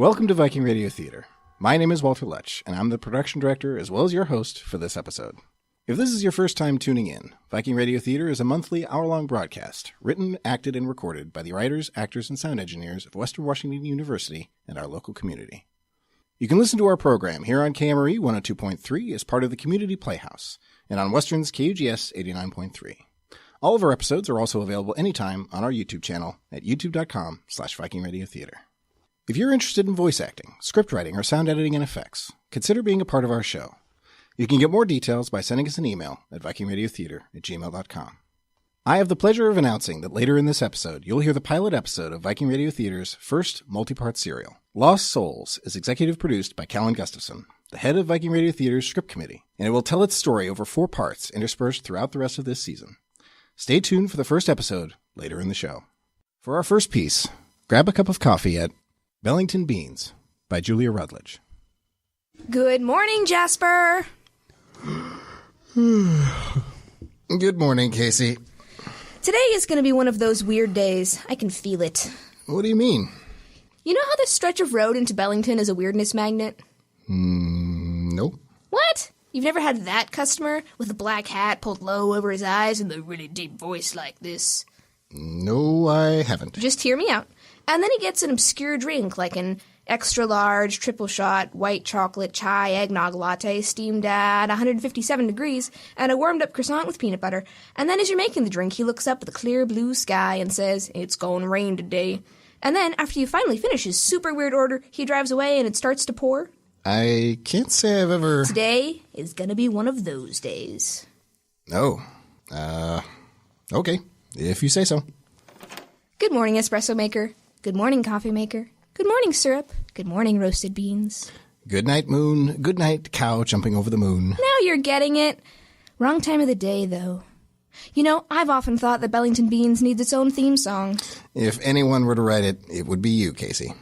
Welcome to Viking Radio Theater. My name is Walter Lutsch, and I'm the production director as well as your host for this episode. If this is your first time tuning in, Viking Radio Theater is a monthly hour-long broadcast, written, acted, and recorded by the writers, actors, and sound engineers of Western Washington University and our local community. You can listen to our program here on KMRE 102.3 as part of the Community Playhouse, and on Western's KUGS 89.3. All of our episodes are also available anytime on our YouTube channel at youtube.com/Viking Radio Theater. If you're interested in voice acting, script writing, or sound editing and effects, consider being a part of our show. You can get more details by sending us an email at vikingradiotheater@gmail.com. I have the pleasure of announcing that later in this episode, you'll hear the pilot episode of Viking Radio Theater's first multi-part serial. Lost Souls is executive produced by Kallan Gustafson, the head of Viking Radio Theater's script committee, and it will tell its story over 4 parts interspersed throughout the rest of this season. Stay tuned for the first episode later in the show. For our first piece, grab a cup of coffee at Bellington Beans by Julia Rutledge. Good morning, Jasper. Good morning, Casey. Today is going to be one of those weird days. I can feel it. What do you mean? You know how this stretch of road into Bellington is a weirdness magnet? Nope. What? You've never had that customer with a black hat pulled low over his eyes and a really deep voice like this? No, I haven't. Just hear me out. And then he gets an obscure drink like an extra large, triple shot, white chocolate chai eggnog latte steamed at 157 degrees and a warmed up croissant with peanut butter. And then as you're making the drink, he looks up at the clear blue sky and says, "It's gonna rain today." And then after you finally finish his super weird order, he drives away and it starts to pour. I can't say I've ever... Today is gonna be one of those days. Oh. Okay. If you say so. Good morning, espresso maker. Good morning, coffee maker. Good morning, syrup. Good morning, roasted beans. Good night, moon. Good night, cow jumping over the moon. Now you're getting it. Wrong time of the day, though. You know, I've often thought that Bellington Beans needs its own theme song. If anyone were to write it, it would be you, Casey.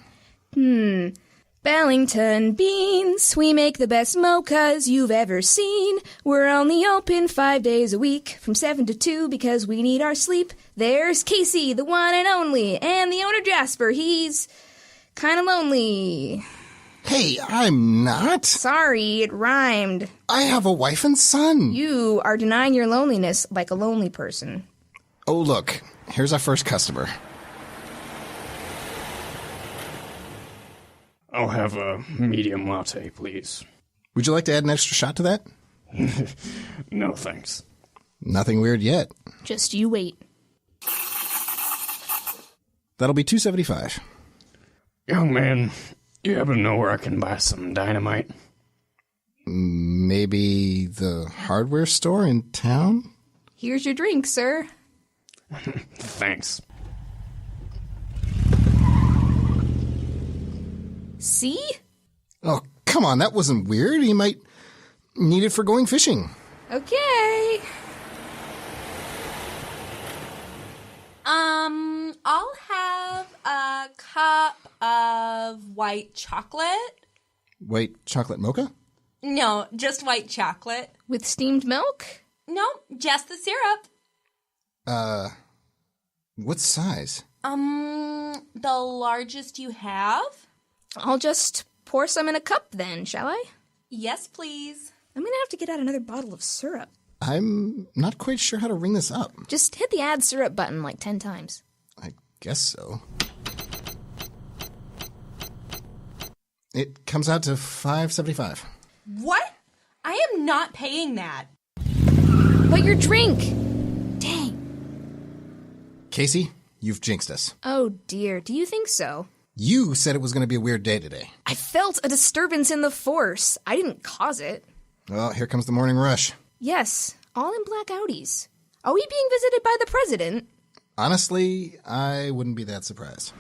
Bellington Beans, we make the best mochas you've ever seen. We're only open 5 days a week, from 7 to 2, because we need our sleep. There's Casey, the one and only, and the owner Jasper. He's kind of lonely. Hey, I'm not. Sorry, it rhymed. I have a wife and son. You are denying your loneliness like a lonely person. Oh, look. Here's our first customer. I'll have a medium latte, please. Would you like to add an extra shot to that? No, thanks. Nothing weird yet. Just you wait. That'll be $2.75. Young man, you happen to know where I can buy some dynamite? Maybe the hardware store in town? Here's your drink, sir. Thanks. See? Oh, come on, that wasn't weird. He might need it for going fishing. Okay. I'll have a cup of white chocolate. White chocolate mocha? No, just white chocolate. With steamed milk? No, just the syrup. What size? The largest you have? I'll just pour some in a cup then, shall I? Yes, please. I'm gonna have to get out another bottle of syrup. I'm not quite sure how to ring this up. Just hit the add syrup button like 10 times. I guess so. It comes out to $5.75. What? I am not paying that. But your drink! Dang. Casey, you've jinxed us. Oh dear, do you think so? You said it was going to be a weird day today. I felt a disturbance in the force. I didn't cause it. Well, here comes the morning rush. Yes, all in black Audis. Are we being visited by the president? Honestly, I wouldn't be that surprised.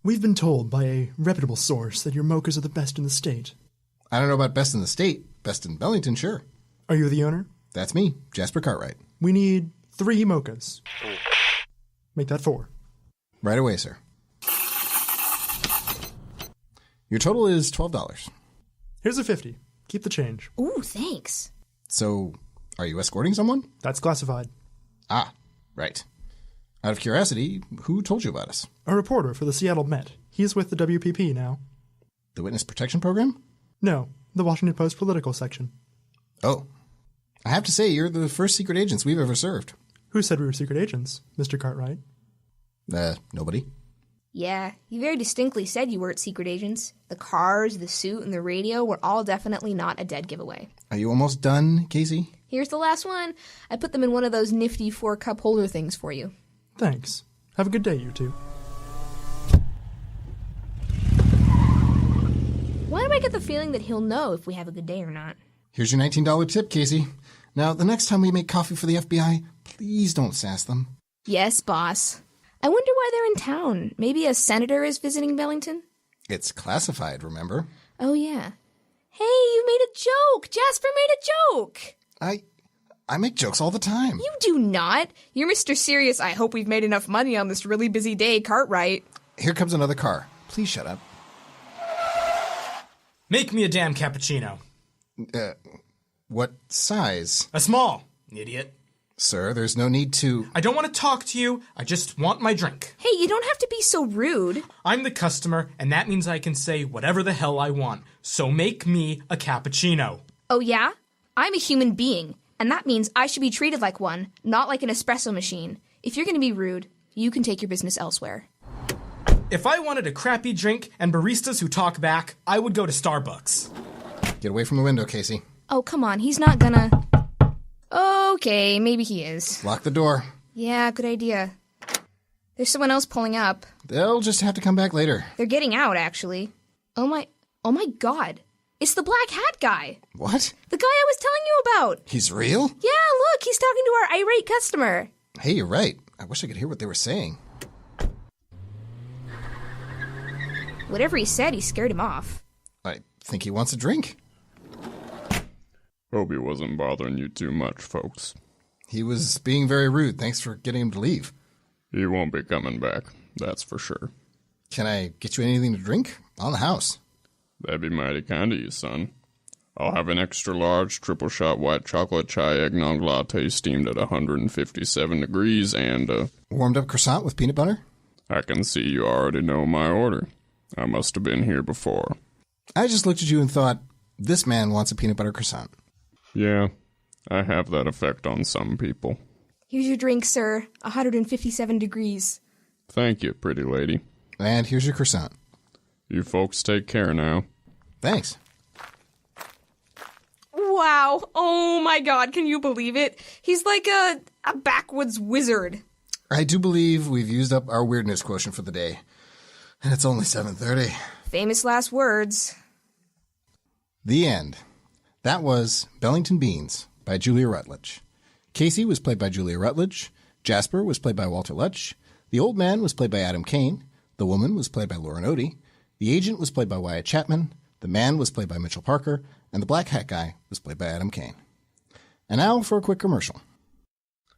We've been told by a reputable source that your mochas are the best in the state. I don't know about best in the state. Best in Bellington, sure. Are you the owner? That's me, Jasper Cartwright. We need 3 mochas. Make that 4. Right away, sir. Your total is $12. Here's a 50. Keep the change. Ooh, thanks. So, are you escorting someone? That's classified. Ah, right. Out of curiosity, who told you about us? A reporter for the Seattle Met. He's with the WPP now. The Witness Protection Program? No, the Washington Post political section. Oh. I have to say, you're the first secret agents we've ever served. Who said we were secret agents, Mr. Cartwright? Nobody. Yeah, you very distinctly said you weren't secret agents. The cars, the suit, and the radio were all definitely not a dead giveaway. Are you almost done, Casey? Here's the last one. I put them in one of those nifty 4-cup holder things for you. Thanks. Have a good day, you two. Why do I get the feeling that he'll know if we have a good day or not? Here's your $19 tip, Casey. Now, the next time we make coffee for the FBI, please don't sass them. Yes, boss. I wonder why they're in town. Maybe a senator is visiting Bellington? It's classified, remember? Oh, yeah. Hey, you made a joke! Jasper made a joke! I make jokes all the time. You do not. You're Mr. Serious, I hope we've made enough money on this really busy day, Cartwright. Here comes another car. Please shut up. Make me a damn cappuccino. What size? A small, idiot. Sir, there's no need to... I don't want to talk to you. I just want my drink. Hey, you don't have to be so rude. I'm the customer, and that means I can say whatever the hell I want. So make me a cappuccino. Oh, yeah? I'm a human being, and that means I should be treated like one, not like an espresso machine. If you're going to be rude, you can take your business elsewhere. If I wanted a crappy drink and baristas who talk back, I would go to Starbucks. Get away from the window, Casey. Oh, come on, he's not gonna... Okay, maybe he is. Lock the door. Yeah, good idea. There's someone else pulling up. They'll just have to come back later. They're getting out, actually. Oh my God. It's the black hat guy. What? The guy I was telling you about. He's real? Yeah, look, he's talking to our irate customer. Hey, you're right. I wish I could hear what they were saying. Whatever he said, he scared him off. I think he wants a drink. Hope he wasn't bothering you too much, folks. He was being very rude. Thanks for getting him to leave. He won't be coming back, that's for sure. Can I get you anything to drink? On the house. That'd be mighty kind of you, son. I'll have an extra large triple shot white chocolate chai eggnog latte steamed at 157 degrees and Warmed up croissant with peanut butter? I can see you already know my order. I must have been here before. I just looked at you and thought, this man wants a peanut butter croissant. Yeah, I have that effect on some people. Here's your drink, sir. 157 degrees. Thank you, pretty lady. And here's your croissant. You folks take care now. Thanks. Wow. Oh my God, can you believe it? He's like a backwoods wizard. I do believe we've used up our weirdness quotient for the day. And it's only 7:30. Famous last words. The end. That was Bellington Beans by Julia Rutledge. Casey was played by Julia Rutledge. Jasper was played by Walter Lutsch. The old man was played by Adam Kane. The woman was played by Lauren Odie. The agent was played by Wyatt Chapman. The man was played by Mitchell Parker. And the black hat guy was played by Adam Kane. And now for a quick commercial.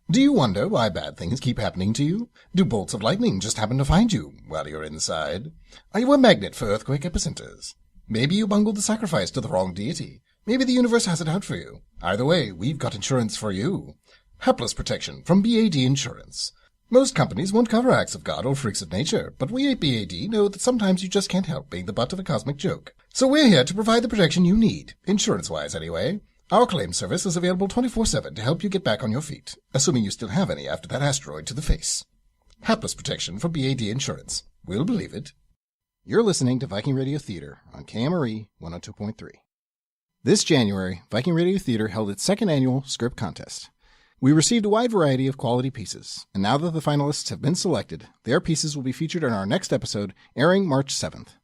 Do you wonder why bad things keep happening to you? Do bolts of lightning just happen to find you while you're inside? Are you a magnet for earthquake epicenters? Maybe you bungled the sacrifice to the wrong deity. Maybe the universe has it out for you. Either way, we've got insurance for you. Hapless Protection from BAD Insurance. Most companies won't cover acts of God or freaks of nature, but we at BAD know that sometimes you just can't help being the butt of a cosmic joke. So we're here to provide the protection you need, insurance-wise anyway. Our claim service is available 24/7 to help you get back on your feet, assuming you still have any after that asteroid to the face. Hapless Protection from BAD Insurance. We'll believe it. You're listening to Viking Radio Theater on KMRE 102.3. This January, Viking Radio Theater held its second annual script contest. We received a wide variety of quality pieces, and now that the finalists have been selected, their pieces will be featured in our next episode, airing March 7th.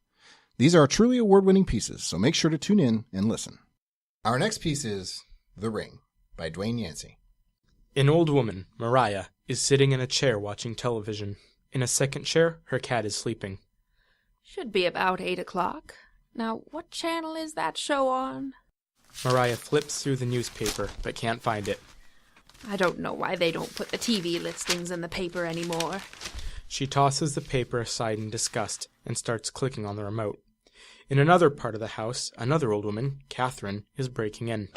These are truly award-winning pieces, so make sure to tune in and listen. Our next piece is The Ring by Dwayne Yancey. An old woman, Maryah, is sitting in a chair watching television. In a second chair, her cat is sleeping. Should be about 8 o'clock. Now, what channel is that show on? Maryah flips through the newspaper, but can't find it. I don't know why they don't put the TV listings in the paper anymore. She tosses the paper aside in disgust and starts clicking on the remote. In another part of the house, another old woman, Katherine, is breaking in.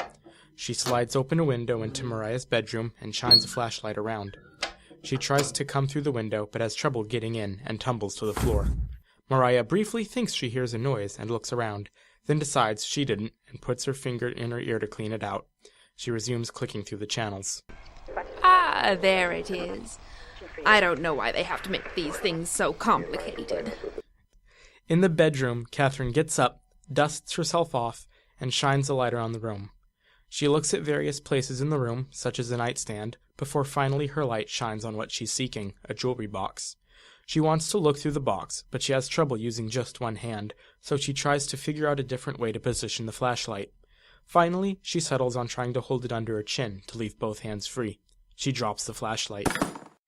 She slides open a window into Maryah's bedroom and shines a flashlight around. She tries to come through the window, but has trouble getting in and tumbles to the floor. Maryah briefly thinks she hears a noise and looks around, then decides she didn't and puts her finger in her ear to clean it out. She resumes clicking through the channels. Ah, there it is. I don't know why they have to make these things so complicated. In the bedroom, Katherine gets up, dusts herself off, and shines a light around the room. She looks at various places in the room, such as the nightstand, before finally her light shines on what she's seeking, a jewelry box. She wants to look through the box, but she has trouble using just one hand, so she tries to figure out a different way to position the flashlight. Finally, she settles on trying to hold it under her chin to leave both hands free. She drops the flashlight.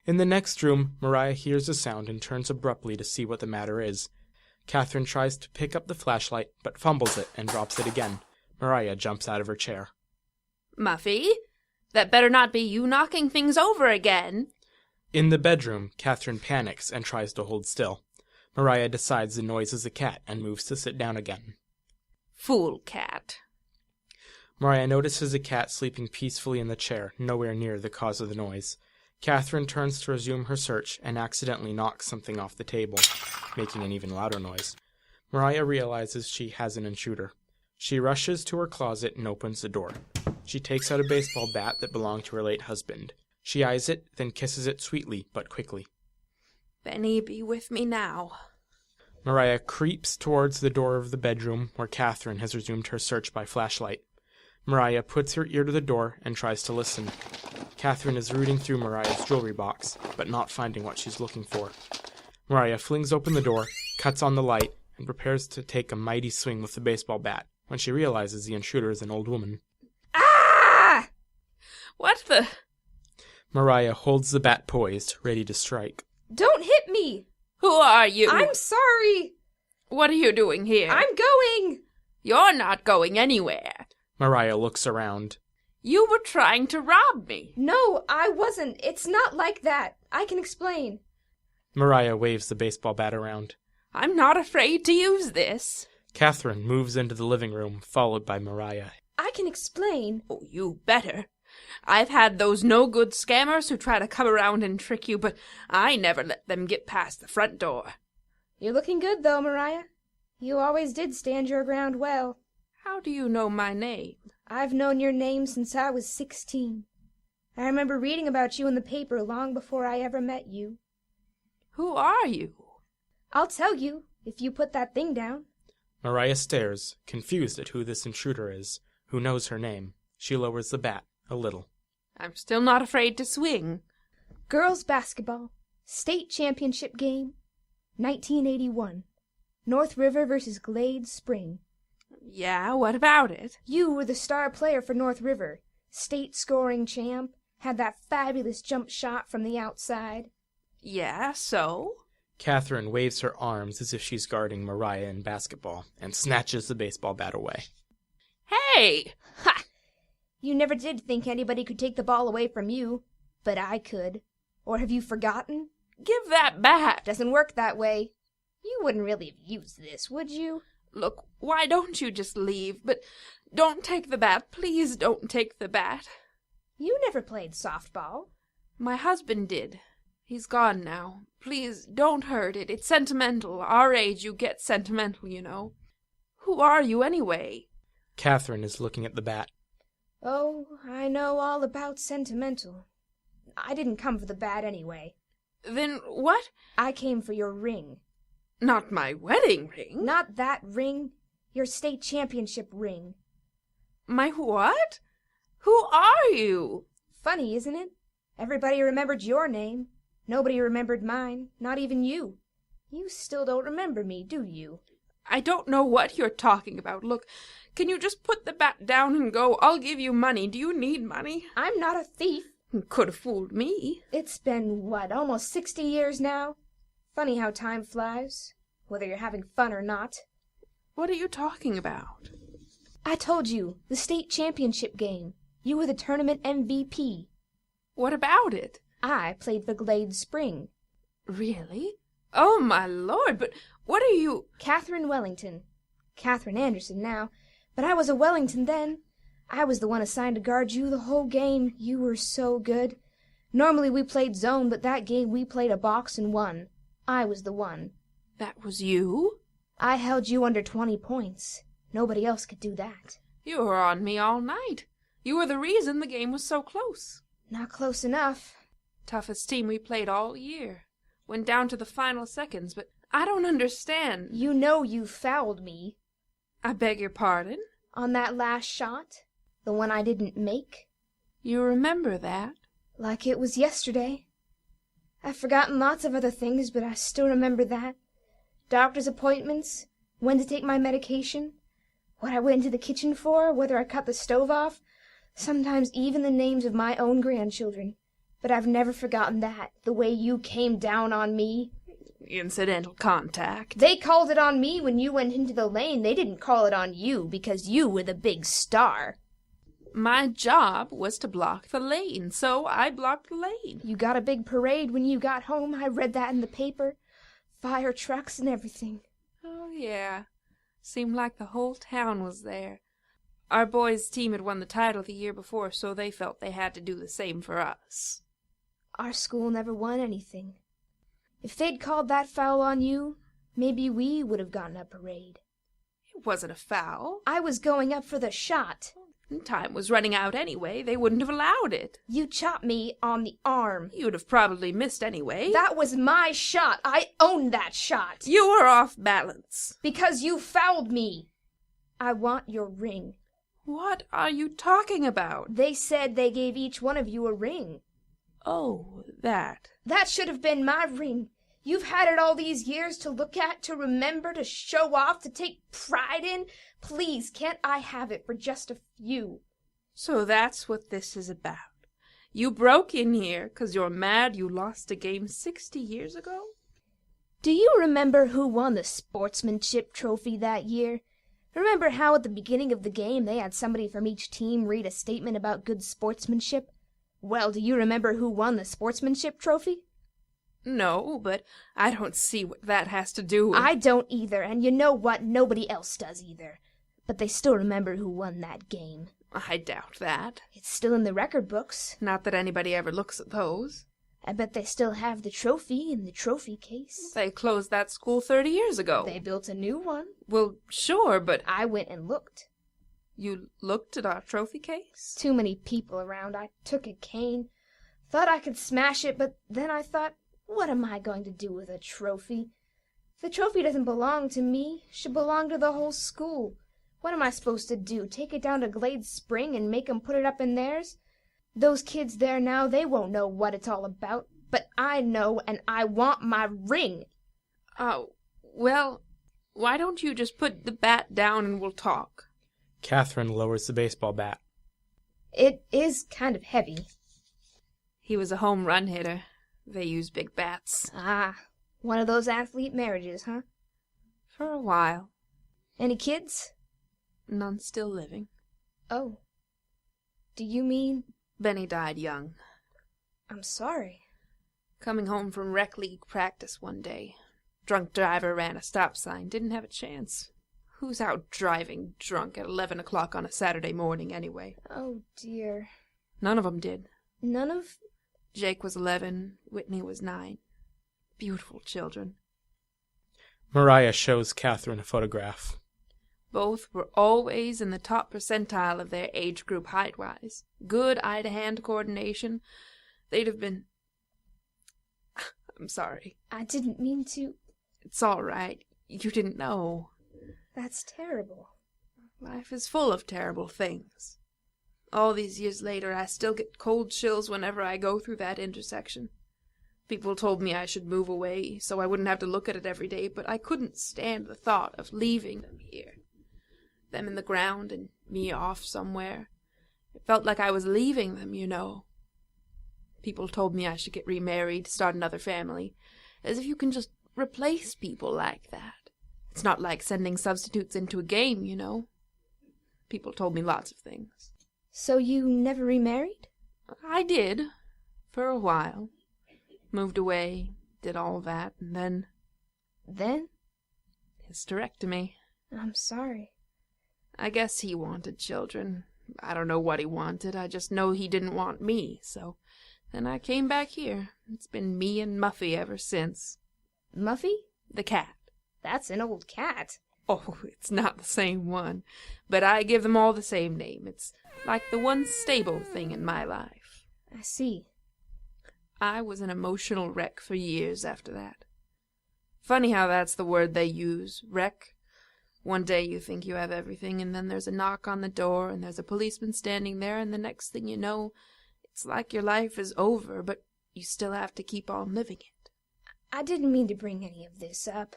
In the next room, Maryah hears a sound and turns abruptly to see what the matter is. Katherine tries to pick up the flashlight, but fumbles it and drops it again. Maryah jumps out of her chair. Muffy, that better not be you knocking things over again. In the bedroom, Katherine panics and tries to hold still. Maryah decides the noise is a cat and moves to sit down again. Fool cat. Maryah notices a cat sleeping peacefully in the chair, nowhere near the cause of the noise. Katherine turns to resume her search and accidentally knocks something off the table, making an even louder noise. Maryah realizes she has an intruder. She rushes to her closet and opens the door. She takes out a baseball bat that belonged to her late husband. She eyes it, then kisses it sweetly but quickly. Benny, be with me now. Maryah creeps towards the door of the bedroom where Katherine has resumed her search by flashlight. Maryah puts her ear to the door and tries to listen. Katherine is rooting through Maryah's jewelry box, but not finding what she's looking for. Maryah flings open the door, cuts on the light, and prepares to take a mighty swing with the baseball bat, when she realizes the intruder is an old woman. Ah! What the... Maryah holds the bat poised, ready to strike. Don't hit me! Who are you? I'm sorry! What are you doing here? I'm going! You're not going anywhere. Maryah looks around. You were trying to rob me. No, I wasn't. It's not like that. I can explain. Maryah waves the baseball bat around. I'm not afraid to use this. Katherine moves into the living room, followed by Maryah. I can explain. Oh, you better. I've had those no-good scammers who try to come around and trick you, but I never let them get past the front door. You're looking good, though, Maryah. You always did stand your ground well. How do you know my name? I've known your name since I was 16. I remember reading about you in the paper long before I ever met you. Who are you? I'll tell you, if you put that thing down. Maryah stares, confused at who this intruder is, who knows her name. She lowers the bat a little. I'm still not afraid to swing. Girls basketball, state championship game, 1981. North River versus Glade Spring. Yeah, what about it? You were the star player for North River, state scoring champ, had that fabulous jump shot from the outside. Yeah, so? Katherine waves her arms as if she's guarding Maryah in basketball and snatches the baseball bat away. Hey! Ha! You never did think anybody could take the ball away from you, but I could. Or have you forgotten? Give that back! Doesn't work that way. You wouldn't really have used this, would you? Look, why don't you just leave? But don't take the bat. Please don't take the bat. You never played softball. My husband did. He's gone now. Please, don't hurt it. It's sentimental. Our age, you get sentimental, you know. Who are you, anyway? Katherine is looking at the bat. Oh, I know all about sentimental. I didn't come for the bat anyway. Then what? I came for your ring. Not my wedding ring? Not that ring. Your state championship ring. My what? Who are you? Funny, isn't it? Everybody remembered your name. Nobody remembered mine, not even you. You still don't remember me, do you? I don't know what you're talking about. Look, can you just put the bat down and go? I'll give you money. Do you need money? I'm not a thief. Could have fooled me. It's been, almost 60 years now? Funny how time flies, whether you're having fun or not. What are you talking about? I told you, the state championship game. You were the tournament MVP. What about it? I played for Glade Spring. Really? Oh, my lord, but what are you... Katherine Wellington. Katherine Anderson now. But I was a Wellington then. I was the one assigned to guard you the whole game. You were so good. Normally we played zone, but that game we played a box and won. I was the one. That was you? I held you under 20 points. Nobody else could do that. You were on me all night. You were the reason the game was so close. Not close enough. Toughest team we played all year. Went down to the final seconds, but I don't understand. You know you fouled me. I beg your pardon? On that last shot? The one I didn't make? You remember that? Like it was yesterday. I've forgotten lots of other things, but I still remember that. Doctor's appointments, when to take my medication, what I went into the kitchen for, whether I cut the stove off, sometimes even the names of my own grandchildren. But I've never forgotten that, the way you came down on me. Incidental contact. They called it on me when you went into the lane. They didn't call it on you because you were the big star. My job was to block the lane, so I blocked the lane. You got a big parade when you got home. I read that in the paper. Fire trucks and everything. Oh, yeah. Seemed like the whole town was there. Our boys' team had won the title the year before, so they felt they had to do the same for us. Our school never won anything. If they'd called that foul on you, maybe we would have gotten a parade. It wasn't a foul. I was going up for the shot. Time was running out anyway. They wouldn't have allowed it. You chopped me on the arm. You'd have probably missed anyway. That was my shot. I owned that shot. You were off balance. Because you fouled me. I want your ring. What are you talking about? They said they gave each one of you a ring. Oh, that. That should have been my ring. You've had it all these years to look at, to remember, to show off, to take pride in. Please, can't I have it for just a few? So that's what this is about. You broke in here 'cause you're mad you lost a game 60 years ago? Do you remember who won the sportsmanship trophy that year? Remember how at the beginning of the game they had somebody from each team read a statement about good sportsmanship? Well, do you remember who won the sportsmanship trophy? No, but I don't see what that has to do with... I don't either, and you know what? Nobody else does either. But they still remember who won that game. I doubt that. It's still in the record books. Not that anybody ever looks at those. I bet they still have the trophy in the trophy case. They closed that school 30 years ago. They built a new one. Well, sure, but... I went and looked. You looked at our trophy case? Too many people around. I took a cane. Thought I could smash it, but then I thought, what am I going to do with a trophy? The trophy doesn't belong to me. It should belong to the whole school. What am I supposed to do? Take it down to Glade Spring and make 'em put it up in theirs? Those kids there now, they won't know what it's all about. But I know, and I want my ring. Oh, well, why don't you just put the bat down and we'll talk? Katherine lowers the baseball bat. It is kind of heavy. He was a home run hitter. They use big bats. Ah, one of those athlete marriages, huh? For a while. Any kids? None still living. Oh. Do you mean... Benny died young. I'm sorry. Coming home from rec league practice one day. Drunk driver ran a stop sign. Didn't have a chance. Who's out driving drunk at 11 o'clock on a Saturday morning anyway? Oh, dear. None of 'em did. None of... Jake was 11. Whitney was 9. Beautiful children. Maryah shows Katherine a photograph. Both were always in the top percentile of their age group height-wise. Good eye-to-hand coordination. They'd have been... I'm sorry. I didn't mean to... It's all right. You didn't know. That's terrible. Life is full of terrible things. All these years later, I still get cold chills whenever I go through that intersection. People told me I should move away so I wouldn't have to look at it every day, but I couldn't stand the thought of leaving them here. Them in the ground and me off somewhere. It felt like I was leaving them, you know. People told me I should get remarried, start another family, as if you can just replace people like that. It's not like sending substitutes into a game, you know. People told me lots of things. So you never remarried? I did, for a while. Moved away, did all that, and then... Then? Hysterectomy. I'm sorry. I guess he wanted children. I don't know what he wanted. I just know he didn't want me, so Then I came back here. It's been me and Muffy ever since. Muffy? The cat. That's an old cat. Oh, it's not the same one. But I give them all the same name. It's like the one stable thing in my life. I see. I was an emotional wreck for years after that. Funny how that's the word they use, wreck. One day you think you have everything, and then there's a knock on the door, and there's a policeman standing there, and the next thing you know, it's like your life is over, but you still have to keep on living it. I didn't mean to bring any of this up.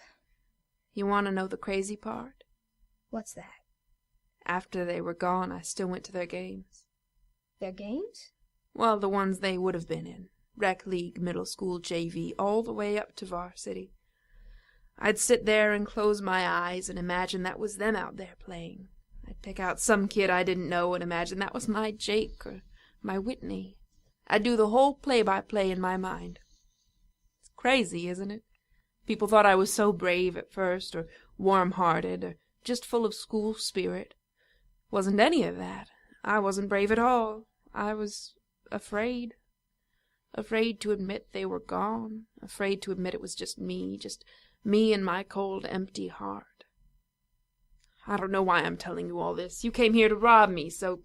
You want to know the crazy part? What's that? After they were gone, I still went to their games. Their games? Well, the ones they would have been in. Rec League, middle school, JV, all the way up to varsity. I'd sit there and close my eyes and imagine that was them out there playing. I'd pick out some kid I didn't know and imagine that was my Jake or my Whitney. I'd do the whole play-by-play in my mind. It's crazy, isn't it? People thought I was so brave at first, or warm-hearted, or just full of school spirit. Wasn't any of that. I wasn't brave at all. I was afraid. Afraid to admit they were gone. Afraid to admit it was just me and my cold, empty heart. I don't know why I'm telling you all this. You came here to rob me, so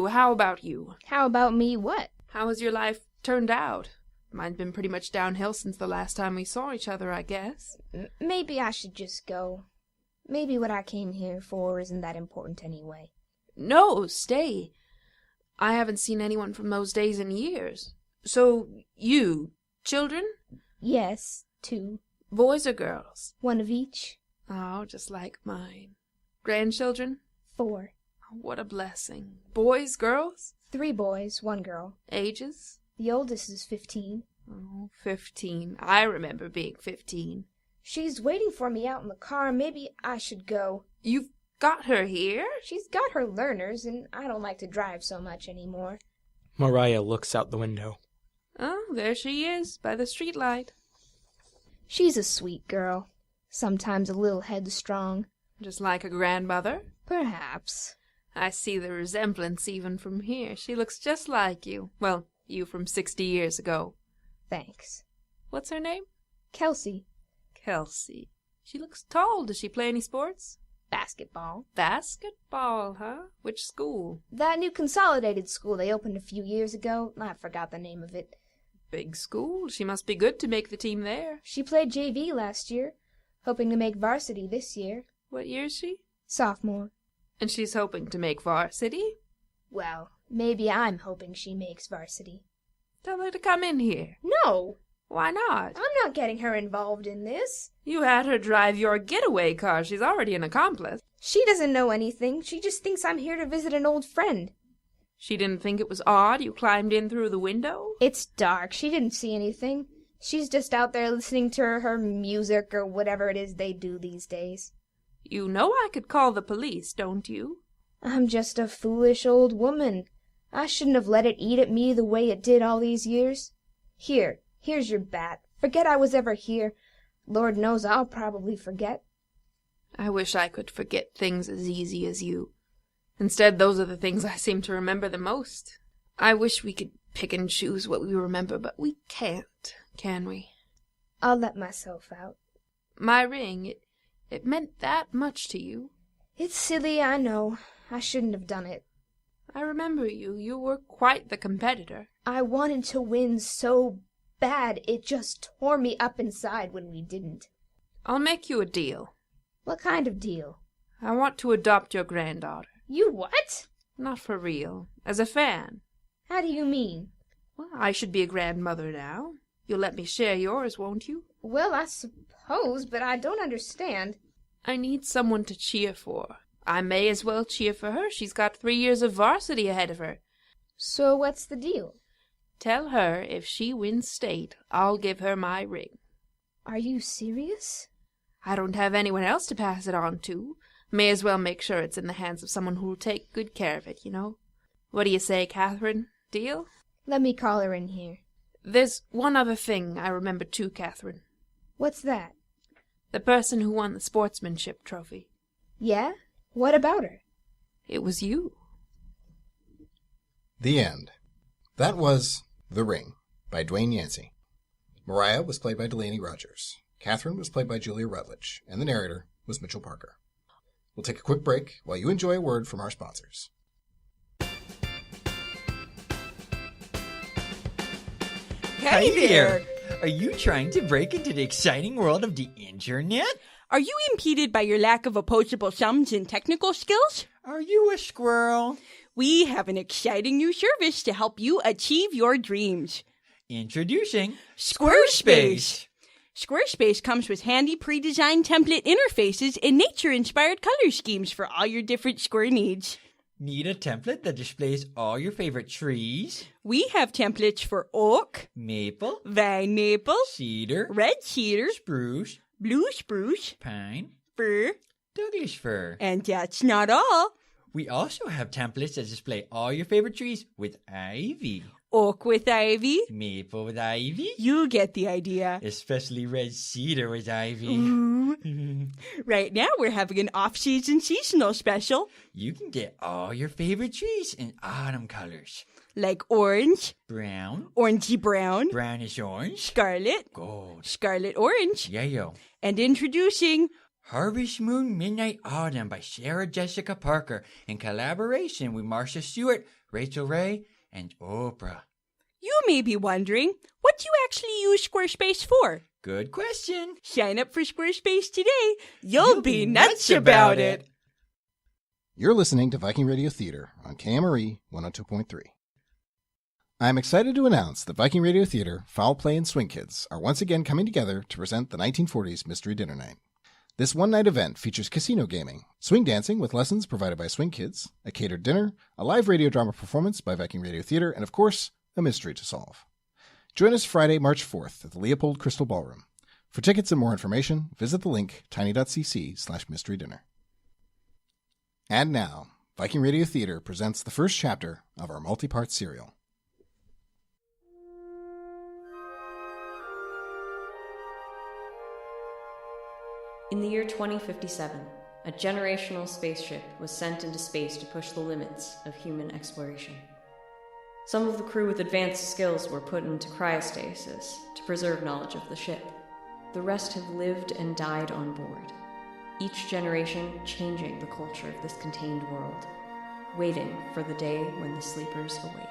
how about you? How about me what? How has your life turned out? Mine's been pretty much downhill since the last time we saw each other, I guess. Maybe I should just go. Maybe what I came here for isn't that important anyway. No, stay. I haven't seen anyone from those days in years. So, children? Yes, 2. Boys or girls? 1 of each. Oh, just like mine. Grandchildren? 4. Oh, what a blessing. Boys, girls? 3 boys, 1 girl. Ages? The oldest is 15. Oh, 15. I remember being 15. She's waiting for me out in the car. Maybe I should go. You've got her here? She's got her learners, and I don't like to drive so much anymore. Maryah looks out the window. Oh, there she is, by the streetlight. She's a sweet girl. Sometimes a little headstrong. Just like a grandmother? Perhaps. I see the resemblance even from here. She looks just like you. Well, you from 60 years ago. Thanks. What's her name? Kelsey. Kelsey. She looks tall. Does she play any sports? Basketball. Basketball, huh? Which school? That new consolidated school they opened a few years ago. I forgot the name of it. Big school. She must be good to make the team there. She played JV last year, hoping to make varsity this year. What year is she? Sophomore. And she's hoping to make varsity? Well, maybe I'm hoping she makes varsity. Tell her to come in here. No! Why not? I'm not getting her involved in this. You had her drive your getaway car. She's already an accomplice. She doesn't know anything. She just thinks I'm here to visit an old friend. She didn't think it was odd you climbed in through the window? It's dark. She didn't see anything. She's just out there listening to her music or whatever it is they do these days. You know I could call the police, don't you? I'm just a foolish old woman. I shouldn't have let it eat at me the way it did all these years. Here's your bat. Forget I was ever here. Lord knows I'll probably forget. I wish I could forget things as easy as you. Instead, those are the things I seem to remember the most. I wish we could pick and choose what we remember, but we can't, can we? I'll let myself out. My ring, it meant that much to you. It's silly, I know. I shouldn't have done it. I remember you. You were quite the competitor. I wanted to win so bad, it just tore me up inside when we didn't. I'll make you a deal. What kind of deal? I want to adopt your granddaughter. You what? Not for real. As a fan. How do you mean? Well, I should be a grandmother now. You'll let me share yours, won't you? Well, I suppose, but I don't understand. I need someone to cheer for. I may as well cheer for her. She's got 3 years of varsity ahead of her. So what's the deal? Tell her if she wins state, I'll give her my ring. Are you serious? I don't have anyone else to pass it on to. May as well make sure it's in the hands of someone who'll take good care of it, you know. What do you say, Katherine? Deal? Let me call her in here. There's one other thing I remember too, Katherine. What's that? The person who won the sportsmanship trophy. Yeah? What about her? It was you. The end. That was The Ring by Dwayne Yancey. Maryah was played by Delaney Rogers. Katherine was played by Julia Rutledge, and the narrator was Mitchell Parker. We'll take a quick break while you enjoy a word from our sponsors. Hey there! Are you trying to break into the exciting world of the internet? Are you impeded by your lack of opposable thumbs and technical skills? Are you a squirrel? We have an exciting new service to help you achieve your dreams. Introducing Squirr Space. Squirr Space comes with handy pre-designed template interfaces and nature-inspired color schemes for all your different squirr needs. Need a template that displays all your favorite trees? We have templates for oak, Maple, vine maple, cedar, red cedar, spruce, blue spruce, pine, fir, Douglas fir. and that's not all. We also have templates that display all your favorite trees with ivy. Oak with ivy. Maple with ivy. You get the idea. Especially red cedar with ivy. Ooh. Right now we're having an off-season seasonal special. You can get all your favorite trees in autumn colors. Like orange, Brown, orangey brown, brownish orange, scarlet, gold, scarlet orange, yellow. and introducing Harvest Moon Midnight Autumn by Sarah Jessica Parker in collaboration with Marcia Stewart, Rachel Ray, and Oprah. You may be wondering, what do you actually use Squirr Space for? Good question. Sign up for Squirr Space today. You'll be nuts about it. You're listening to Viking Radio Theater on KMRE 102.3. I am excited to announce that Viking Radio Theater, Foul Play, and Swing Kids are once again coming together to present the 1940s Mystery Dinner Night. This one-night event features casino gaming, swing dancing with lessons provided by Swing Kids, a catered dinner, a live radio drama performance by Viking Radio Theater, and of course, a mystery to solve. Join us Friday, March 4th at the Leopold Crystal Ballroom. For tickets and more information, visit the link tiny.cc/mysterydinner. And now, Viking Radio Theater presents the first chapter of our multi-part serial. In the year 2057, a generational spaceship was sent into space to push the limits of human exploration. Some of the crew with advanced skills were put into cryostasis to preserve knowledge of the ship. The rest have lived and died on board, each generation changing the culture of this contained world, waiting for the day when the sleepers awake.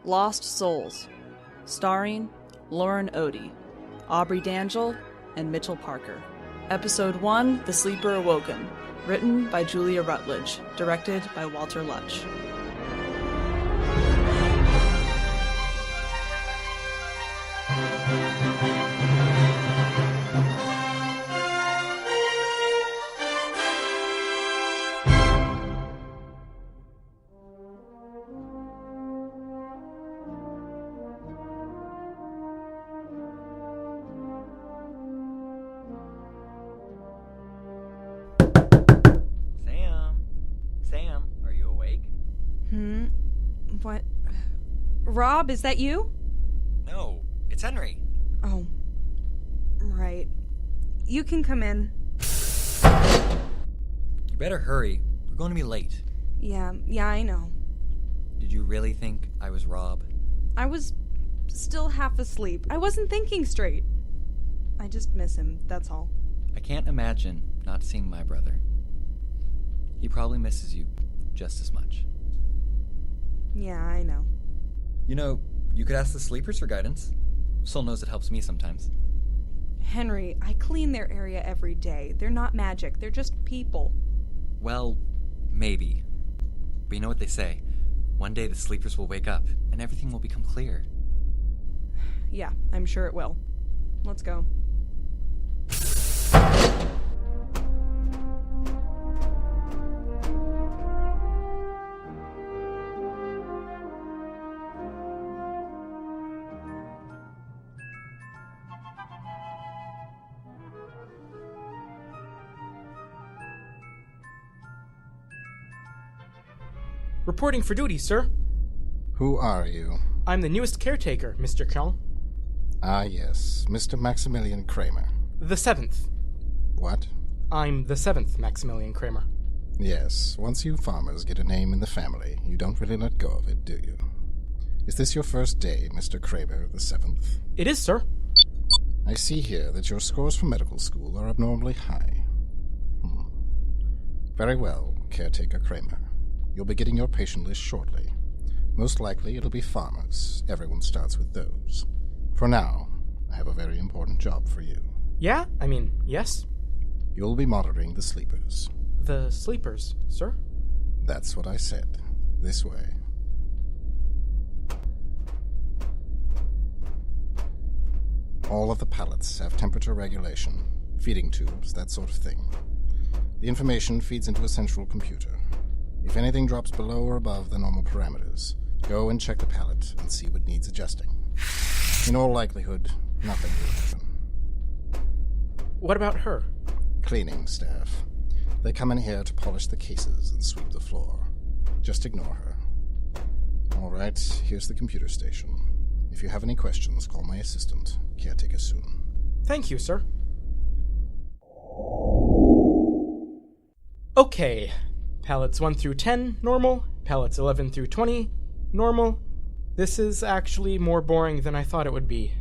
Lost Souls, starring Lauren Odie, Aubrey Dangel, and Mitchell Parker. Episode 1, The Sleeper Awoken, written by Julia Rutledge, directed by Walter Lutsch. What? Rob, is that you? No, it's Henry. Oh, right. You can come in. You better hurry. We're going to be late. Yeah, I know. Did you really think I was Rob? I was still half asleep. I wasn't thinking straight. I just miss him, that's all. I can't imagine not seeing my brother. He probably misses you just as much. Yeah, I know. You know, you could ask the sleepers for guidance. Sol knows it helps me sometimes. Henry, I clean their area every day. They're not magic, they're just people. Well, maybe. But you know what they say. One day the sleepers will wake up, and everything will become clear. Yeah, I'm sure it will. Let's go. Reporting for duty, sir. Who are you? I'm the newest caretaker, Mr. Kyong. Ah, yes, Mr. Maximillian Kramer. The 7th. What? I'm the 7th Maximillian Kramer. Yes, once you farmers get a name in the family, you don't really let go of it, do you? Is this your first day, Mr. Kramer the 7th? It is, sir. I see here that your scores for medical school are abnormally high. Very well, Caretaker Kramer. You'll be getting your patient list shortly. Most likely it'll be farmers. Everyone starts with those. For now, I have a very important job for you. Yeah? Yes? You'll be monitoring the sleepers. The sleepers, sir? That's what I said. This way. All of the pallets have temperature regulation, feeding tubes, that sort of thing. The information feeds into a central computer. If anything drops below or above the normal parameters, go and check the pallet and see what needs adjusting. In all likelihood, nothing will happen. What about her? Cleaning staff. They come in here to polish the cases and sweep the floor. Just ignore her. All right, here's the computer station. If you have any questions, call my assistant, Caretaker soon. Thank you, sir. Okay. Pallets 1 through 10, normal. Pallets 11 through 20, normal. This is actually more boring than I thought it would be.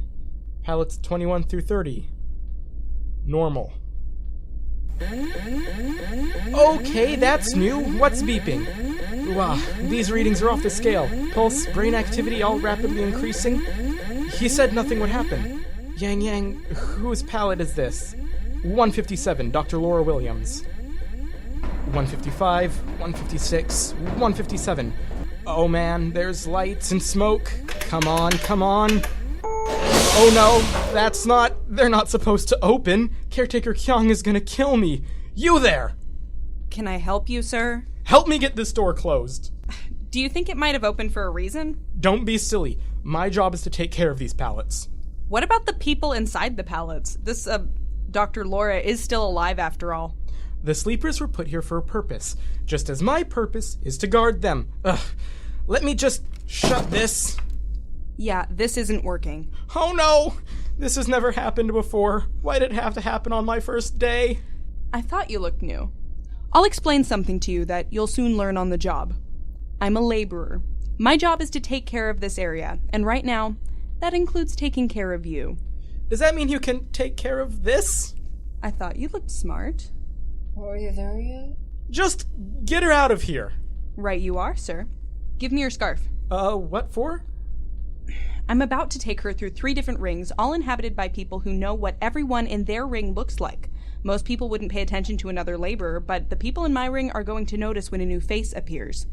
Pallets 21 through 30, normal. Okay, that's new. What's beeping? Wow, these readings are off the scale. Pulse, brain activity all rapidly increasing. He said nothing would happen. Yang, whose pallet is this? 157, Dr. Laura Williams. 155, 156, 157. Oh man, there's lights and smoke. Come on. Oh no, they're not supposed to open. Caretaker Kyong is gonna kill me. You there! Can I help you, sir? Help me get this door closed. Do you think it might have opened for a reason? Don't be silly. My job is to take care of these pallets. What about the people inside the pallets? This, Dr. Laura is still alive after all. The sleepers were put here for a purpose, just as my purpose is to guard them. Ugh. Let me just shut this. Yeah, this isn't working. Oh no! This has never happened before. Why did it have to happen on my first day? I thought you looked new. I'll explain something to you that you'll soon learn on the job. I'm a laborer. My job is to take care of this area, and right now, that includes taking care of you. Does that mean you can take care of this? I thought you looked smart. Are you there yet? Just get her out of here. Right you are, sir. Give me your scarf. What for? I'm about to take her through 3 different rings, all inhabited by people who know what everyone in their ring looks like. Most people wouldn't pay attention to another laborer, but the people in my ring are going to notice when a new face appears.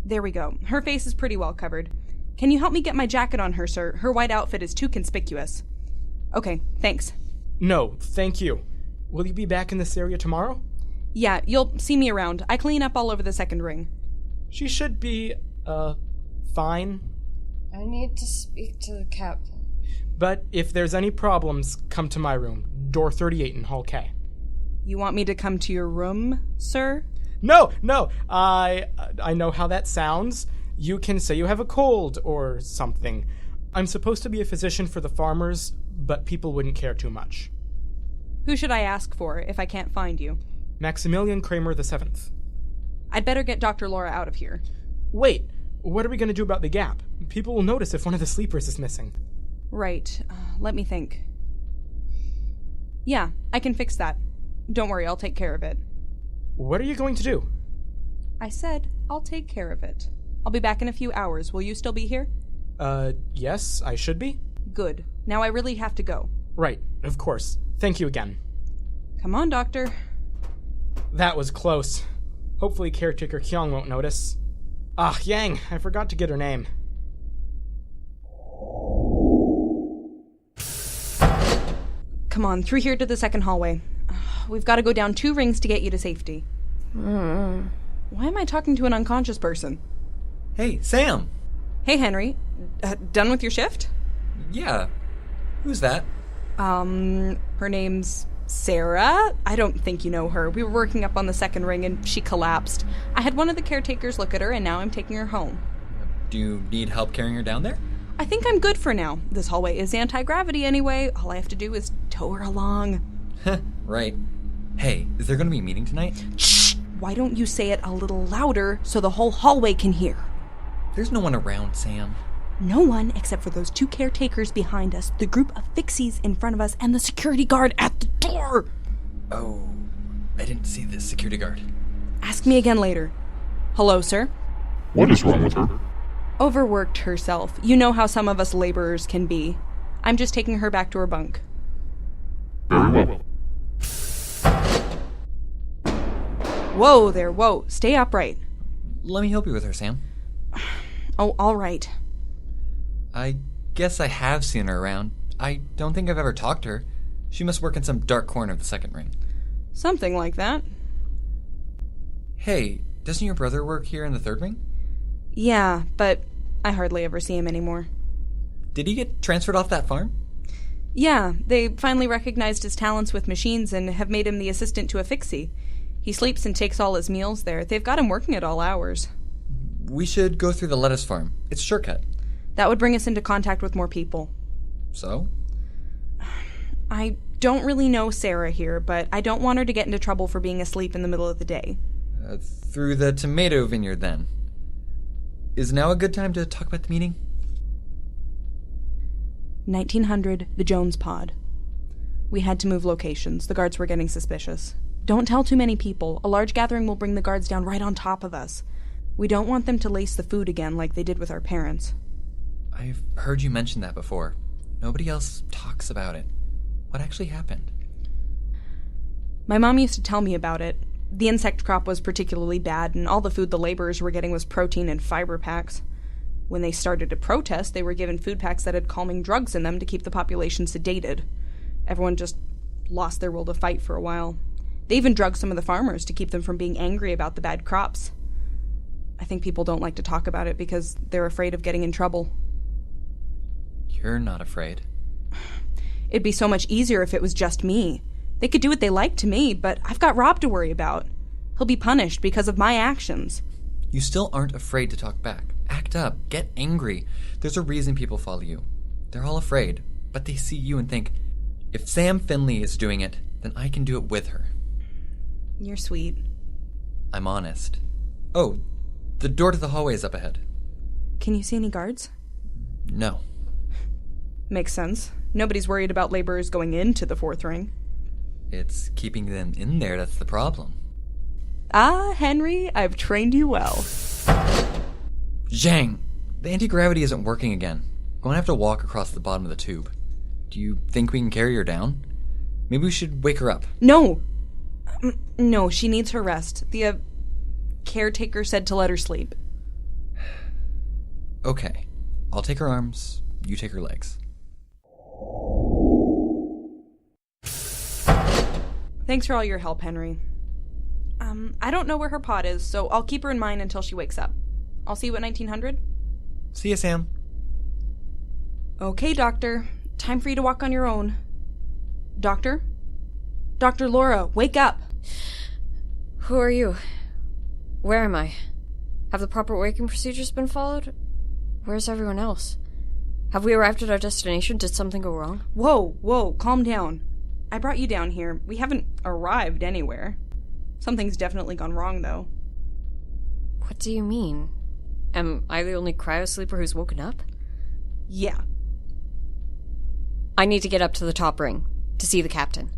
There we go. Her face is pretty well covered. Can you help me get my jacket on her, sir? Her white outfit is too conspicuous. Okay, thanks. No, thank you. Will you be back in this area tomorrow? Yeah, you'll see me around. I clean up all over the second ring. She should be, fine. I need to speak to the captain. But if there's any problems, come to my room. Door 38 in Hall K. You want me to come to your room, sir? No, I know how that sounds. You can say you have a cold or something. I'm supposed to be a physician for the farmers, but people wouldn't care too much. Who should I ask for if I can't find you? Maximillian Kramer the 7th. I'd better get Dr. Laura out of here. Wait, what are we going to do about the gap? People will notice if one of the sleepers is missing. Right. Let me think. Yeah, I can fix that. Don't worry, I'll take care of it. What are you going to do? I said I'll take care of it. I'll be back in a few hours. Will you still be here? Yes, I should be. Good. Now I really have to go. Right, of course. Thank you again. Come on, Doctor. That was close. Hopefully Caretaker Kyong won't notice. Ah, Yang, I forgot to get her name. Come on, through here to the second hallway. We've got to go down 2 rings to get you to safety. Why am I talking to an unconscious person? Hey, Sam! Hey, Henry. Done with your shift? Yeah. Who's that? Her name's Sarah? I don't think you know her. We were working up on the second ring and she collapsed. I had one of the caretakers look at her and now I'm taking her home. Do you need help carrying her down there? I think I'm good for now. This hallway is anti-gravity anyway. All I have to do is tow her along. Right. Hey, is there going to be a meeting tonight? Shh! Why don't you say it a little louder so the whole hallway can hear? There's no one around, Sam. No one except for those 2 caretakers behind us, the group of fixies in front of us, and the security guard at the door. Oh, I didn't see the security guard. Ask me again later. Hello, sir? What is wrong with her? Overworked herself. You know how some of us laborers can be. I'm just taking her back to her bunk. Very well. Whoa there, whoa. Stay upright. Let me help you with her, Sam. Oh, all right. I guess I have seen her around. I don't think I've ever talked to her. She must work in some dark corner of the second ring. Something like that. Hey, doesn't your brother work here in the third ring? Yeah, but I hardly ever see him anymore. Did he get transferred off that farm? Yeah, they finally recognized his talents with machines and have made him the assistant to a fixie. He sleeps and takes all his meals there. They've got him working at all hours. We should go through the lettuce farm. It's a shortcut. That would bring us into contact with more people. So? I don't really know Sarah here, but I don't want her to get into trouble for being asleep in the middle of the day. Through the tomato vineyard, then. Is now a good time to talk about the meeting? 1900, the Jones pod. We had to move locations. The guards were getting suspicious. Don't tell too many people. A large gathering will bring the guards down right on top of us. We don't want them to lace the food again like they did with our parents. I've heard you mention that before. Nobody else talks about it. What actually happened? My mom used to tell me about it. The insect crop was particularly bad, and all the food the laborers were getting was protein and fiber packs. When they started to protest, they were given food packs that had calming drugs in them to keep the population sedated. Everyone just lost their will to fight for a while. They even drugged some of the farmers to keep them from being angry about the bad crops. I think people don't like to talk about it because they're afraid of getting in trouble. You're not afraid. It'd be so much easier if it was just me. They could do what they like to me, but I've got Rob to worry about. He'll be punished because of my actions. You still aren't afraid to talk back. Act up. Get angry. There's a reason people follow you. They're all afraid, but they see you and think, if Sam Finley is doing it, then I can do it with her. You're sweet. I'm honest. Oh, the door to the hallway is up ahead. Can you see any guards? No. Makes sense. Nobody's worried about laborers going into the fourth ring. It's keeping them in there that's the problem. Ah, Henry, I've trained you well. Zhang! The anti-gravity isn't working again. We're going to have to walk across the bottom of the tube. Do you think we can carry her down? Maybe we should wake her up. No! No, she needs her rest. The caretaker said to let her sleep. Okay. I'll take her arms, you take her legs. Thanks for all your help, Henry. I don't know where her pod is, so I'll keep her in mind until she wakes up. I'll see you at 1900. See you, Sam. Okay, Doctor. Time for you to walk on your own. Doctor? Dr. Laura, wake up! Who are you? Where am I? Have the proper waking procedures been followed? Where's everyone else? Have we arrived at our destination? Did something go wrong? Whoa, calm down. I brought you down here. We haven't arrived anywhere. Something's definitely gone wrong, though. What do you mean? Am I the only cryosleeper who's woken up? Yeah. I need to get up to the top ring to see the captain.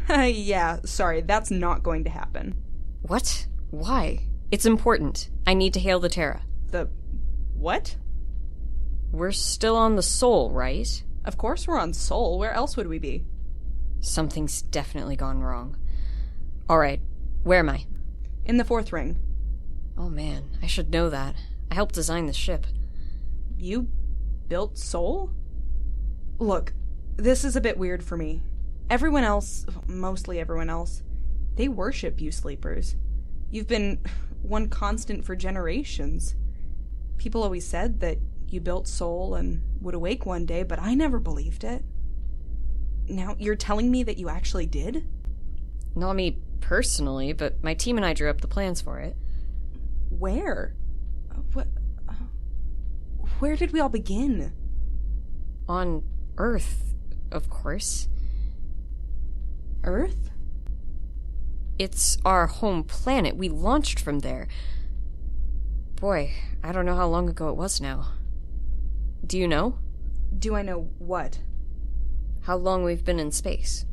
Yeah, sorry, that's not going to happen. What? Why? It's important. I need to hail the Terra. The... what? We're still on the Sol, right? Of course we're on Sol. Where else would we be? Something's definitely gone wrong. Alright, where am I? In the fourth ring. Oh man, I should know that. I helped design the ship. You built Sol? Look, this is a bit weird for me. Everyone else, mostly everyone else, they worship you sleepers. You've been one constant for generations. People always said that you built Sol and would awake one day, but I never believed it. Now, you're telling me that you actually did? Not me personally, but my team and I drew up the plans for it. Where? Where did we all begin? On Earth, of course. Earth? It's our home planet. We launched from there. Boy, I don't know how long ago it was now. Do you know? Do I know what? How long we've been in space.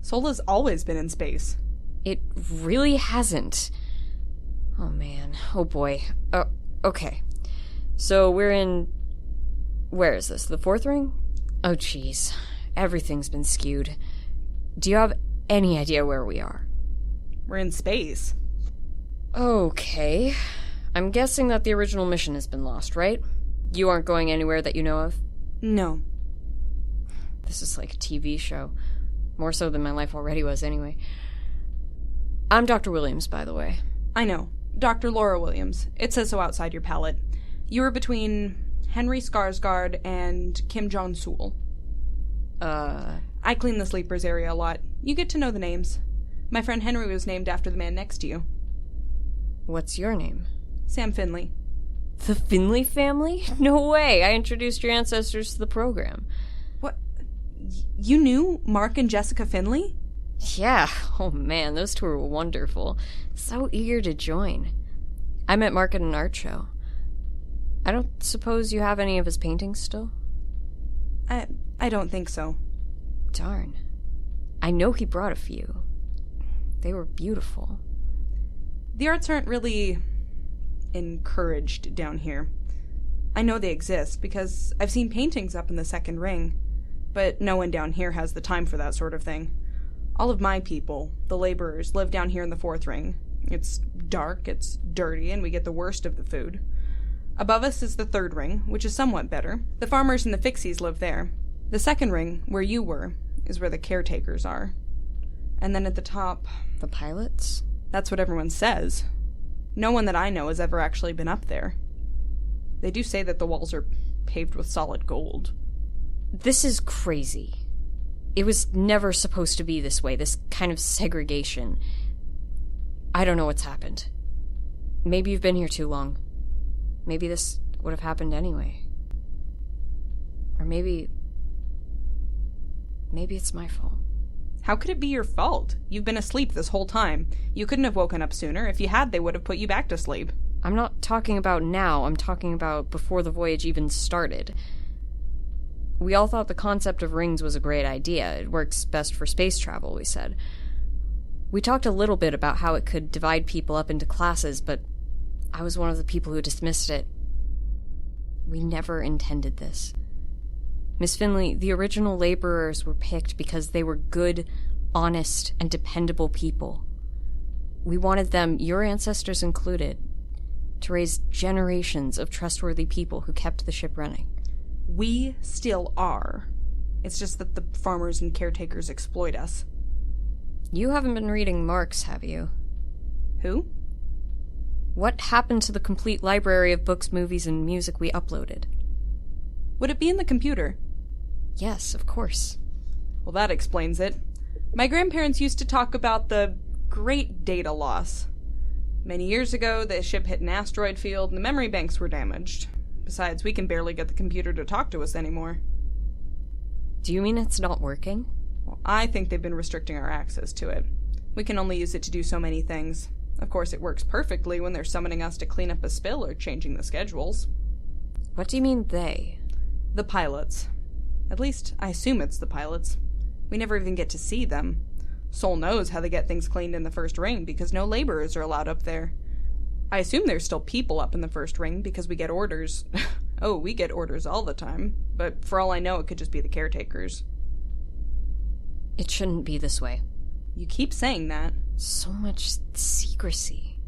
Sola's always been in space. It really hasn't. Oh, man. Oh, boy. Okay. So we're in... Where is this? The fourth ring? Oh, jeez. Everything's been skewed. Do you have any idea where we are? We're in space. Okay. I'm guessing that the original mission has been lost, right? You aren't going anywhere that you know of? No. This is like a TV show. More so than my life already was, anyway. I'm Dr. Williams, by the way. I know. Dr. Laura Williams. It says so outside your palette. You were between Henry Skarsgård and Kim Jong-sul. I clean the sleepers area a lot. You get to know the names. My friend Henry was named after the man next to you. What's your name? Sam Finley. The Finley family? No way! I introduced your ancestors to the program. What? You knew Mark and Jessica Finley? Yeah. Oh man, those two were wonderful. So eager to join. I met Mark at an art show. I don't suppose you have any of his paintings still? I don't think so. Darn. I know he brought a few. They were beautiful. The arts aren't really encouraged down here. I know they exist because I've seen paintings up in the second ring, but no one down here has the time for that sort of thing. All of my people, the laborers, live down here in the fourth ring. It's dark, it's dirty, and we get the worst of the food. Above us is the third ring, which is somewhat better. The farmers and the fixies live there. The second ring, where you were, is where the caretakers are. And then at the top... The pilots? That's what everyone says. No one that I know has ever actually been up there. They do say that the walls are paved with solid gold. This is crazy. It was never supposed to be this way, this kind of segregation. I don't know what's happened. Maybe you've been here too long. Maybe this would have happened anyway. Or maybe it's my fault. How could it be your fault? You've been asleep this whole time. You couldn't have woken up sooner. If you had, they would have put you back to sleep. I'm not talking about now. I'm talking about before the voyage even started. We all thought the concept of rings was a great idea. It works best for space travel, we said. We talked a little bit about how it could divide people up into classes, but I was one of the people who dismissed it. We never intended this. Miss Finley, the original laborers were picked because they were good, honest, and dependable people. We wanted them, your ancestors included, to raise generations of trustworthy people who kept the ship running. We still are. It's just that the farmers and caretakers exploit us. You haven't been reading Marx, have you? Who? What happened to the complete library of books, movies, and music we uploaded? Would it be in the computer? Yes, of course. Well, that explains it. My grandparents used to talk about the great data loss. Many years ago, the ship hit an asteroid field and the memory banks were damaged. Besides, we can barely get the computer to talk to us anymore. Do you mean it's not working? Well, I think they've been restricting our access to it. We can only use it to do so many things. Of course, it works perfectly when they're summoning us to clean up a spill or changing the schedules. What do you mean, they? The pilots. At least, I assume it's the pilots. We never even get to see them. Sol knows how they get things cleaned in the first ring because no laborers are allowed up there. I assume there's still people up in the first ring because we get orders. Oh, we get orders all the time. But for all I know, it could just be the caretakers. It shouldn't be this way. You keep saying that. So much secrecy.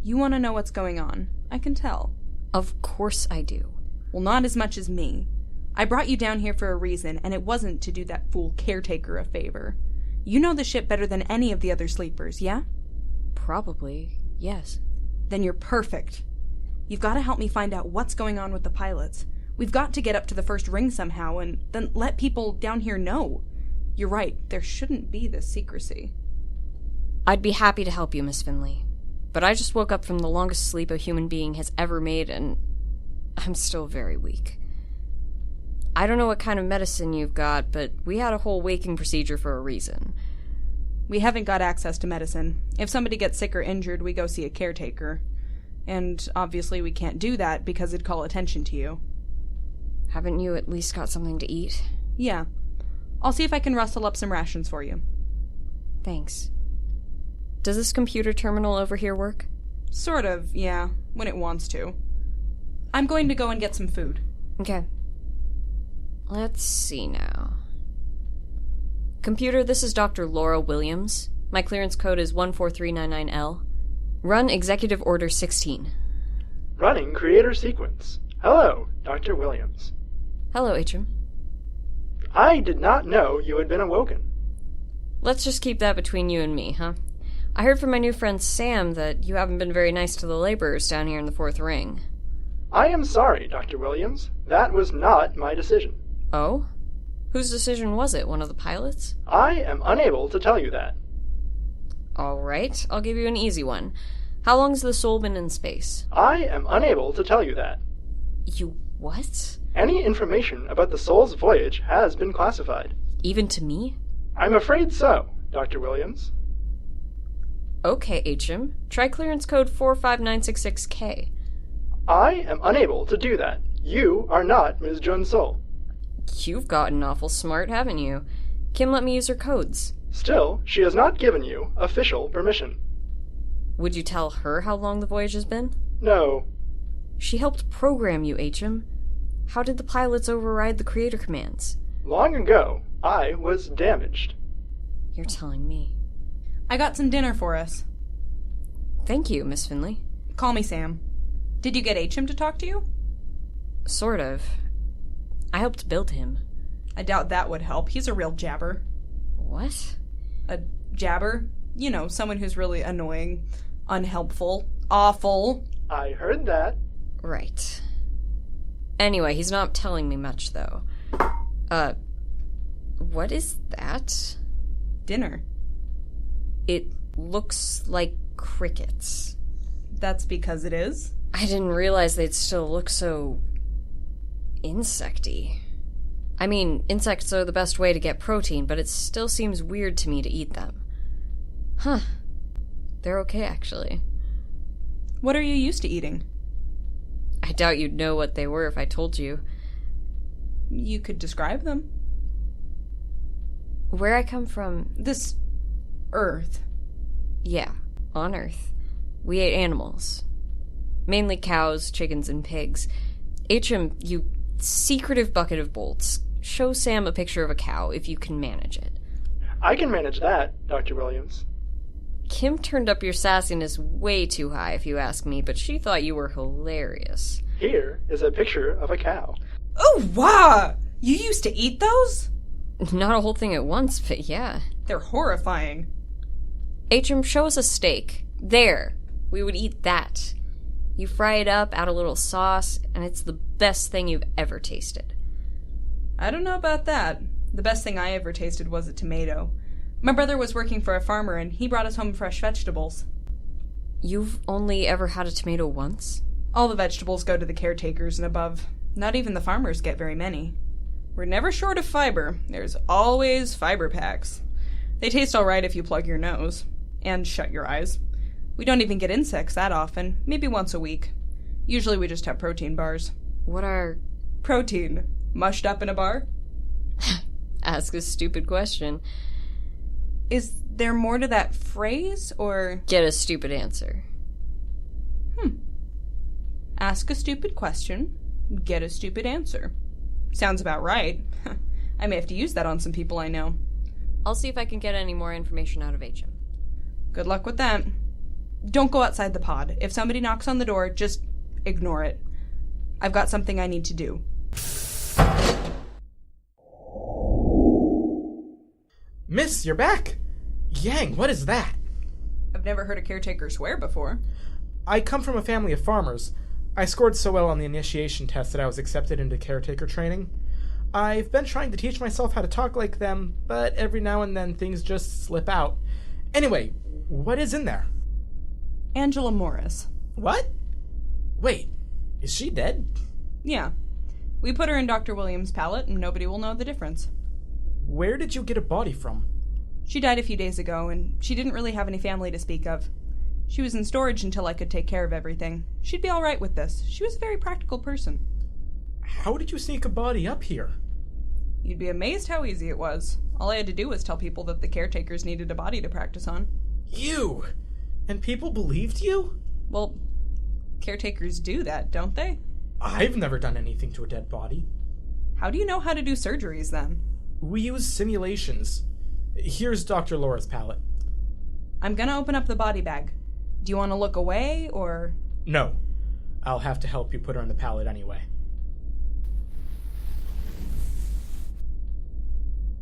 You want to know what's going on. I can tell. Of course I do. Well, not as much as me. I brought you down here for a reason, and it wasn't to do that fool caretaker a favor. You know the ship better than any of the other sleepers, yeah? Probably, yes. Then you're perfect. You've got to help me find out what's going on with the pilots. We've got to get up to the first ring somehow, and then let people down here know. You're right, there shouldn't be this secrecy. I'd be happy to help you, Miss Finley. But I just woke up from the longest sleep a human being has ever made, and I'm still very weak. I don't know what kind of medicine you've got, but we had a whole waking procedure for a reason. We haven't got access to medicine. If somebody gets sick or injured, we go see a caretaker. And obviously we can't do that because it'd call attention to you. Haven't you at least got something to eat? Yeah. I'll see if I can rustle up some rations for you. Thanks. Does this computer terminal over here work? Sort of, yeah, when it wants to. I'm going to go and get some food. Okay. Let's see now. Computer, this is Dr. Laura Williams. My clearance code is 14399L. Run Executive Order 16. Running Creator Sequence. Hello, Dr. Williams. Hello, ACHIM. I did not know you had been awoken. Let's just keep that between you and me, huh? I heard from my new friend Sam that you haven't been very nice to the laborers down here in the Fourth Ring. I am sorry, Dr. Williams. That was not my decision. Oh? Whose decision was it? One of the pilots? I am unable to tell you that. Alright, I'll give you an easy one. How long's the Soul been in space? I am unable to tell you that. You what? Any information about the Soul's voyage has been classified. Even to me? I'm afraid so, Dr. Williams. Okay, ACHIM. Try clearance code 45966K. I am unable to do that. You are not Ms. Jun Sol. You've gotten awful smart, haven't you? Kim let me use her codes. Still, she has not given you official permission. Would you tell her how long the voyage has been? No. She helped program you, ACHIM. How did the pilots override the creator commands? Long ago, I was damaged. You're telling me. I got some dinner for us. Thank you, Miss Finley. Call me Sam. Did you get ACHIM to talk to you? Sort of. I helped build him. I doubt that would help. He's a real jabber. What? A jabber? You know, someone who's really annoying, unhelpful, awful. I heard that. Right. Anyway, he's not telling me much, though. What is that? Dinner. It looks like crickets. That's because it is? I didn't realize they'd still look so insecty. I mean, insects are the best way to get protein, but it still seems weird to me to eat them. Huh. They're okay, actually. What are you used to eating? I doubt you'd know what they were if I told you. You could describe them. Where I come from... This Earth. Yeah, on Earth. We ate animals. Mainly cows, chickens, and pigs. ACHIM, you secretive bucket of bolts. Show Sam a picture of a cow if you can manage it. I can manage that, Dr. Williams. Kim turned up your sassiness way too high, if you ask me, but she thought you were hilarious. Here is a picture of a cow. Oh, wow! You used to eat those? Not a whole thing at once, but yeah. They're horrifying. ACHIM, show us a steak. There. We would eat that. You fry it up, add a little sauce, and it's the best thing you've ever tasted. I don't know about that. The best thing I ever tasted was a tomato. My brother was working for a farmer, and he brought us home fresh vegetables. You've only ever had a tomato once? All the vegetables go to the caretakers and above. Not even the farmers get very many. We're never short of fiber. There's always fiber packs. They taste all right if you plug your nose. And shut your eyes. We don't even get insects that often. Maybe once a week. Usually we just have protein bars. What are... Protein. Mushed up in a bar? Ask a stupid question. Is there more to that phrase, or... Get a stupid answer. Ask a stupid question, get a stupid answer. Sounds about right. I may have to use that on some people I know. I'll see if I can get any more information out of ACHIM. Good luck with that. Don't go outside the pod. If somebody knocks on the door, just ignore it. I've got something I need to do. Miss, you're back! Yang, what is that? I've never heard a caretaker swear before. I come from a family of farmers. I scored so well on the initiation test that I was accepted into caretaker training. I've been trying to teach myself how to talk like them, but every now and then things just slip out. Anyway, what is in there? Angela Morris. What? Wait, is she dead? Yeah. We put her in Dr. Williams' pallet and nobody will know the difference. Where did you get a body from? She died a few days ago, and she didn't really have any family to speak of. She was in storage until I could take care of everything. She'd be all right with this. She was a very practical person. How did you sneak a body up here? You'd be amazed how easy it was. All I had to do was tell people that the caretakers needed a body to practice on. You! And people believed you? Well, caretakers do that, don't they? I've never done anything to a dead body. How do you know how to do surgeries, then? We use simulations. Here's Dr. Laura's palette. I'm gonna open up the body bag. Do you want to look away, or...? No. I'll have to help you put her on the pallet anyway.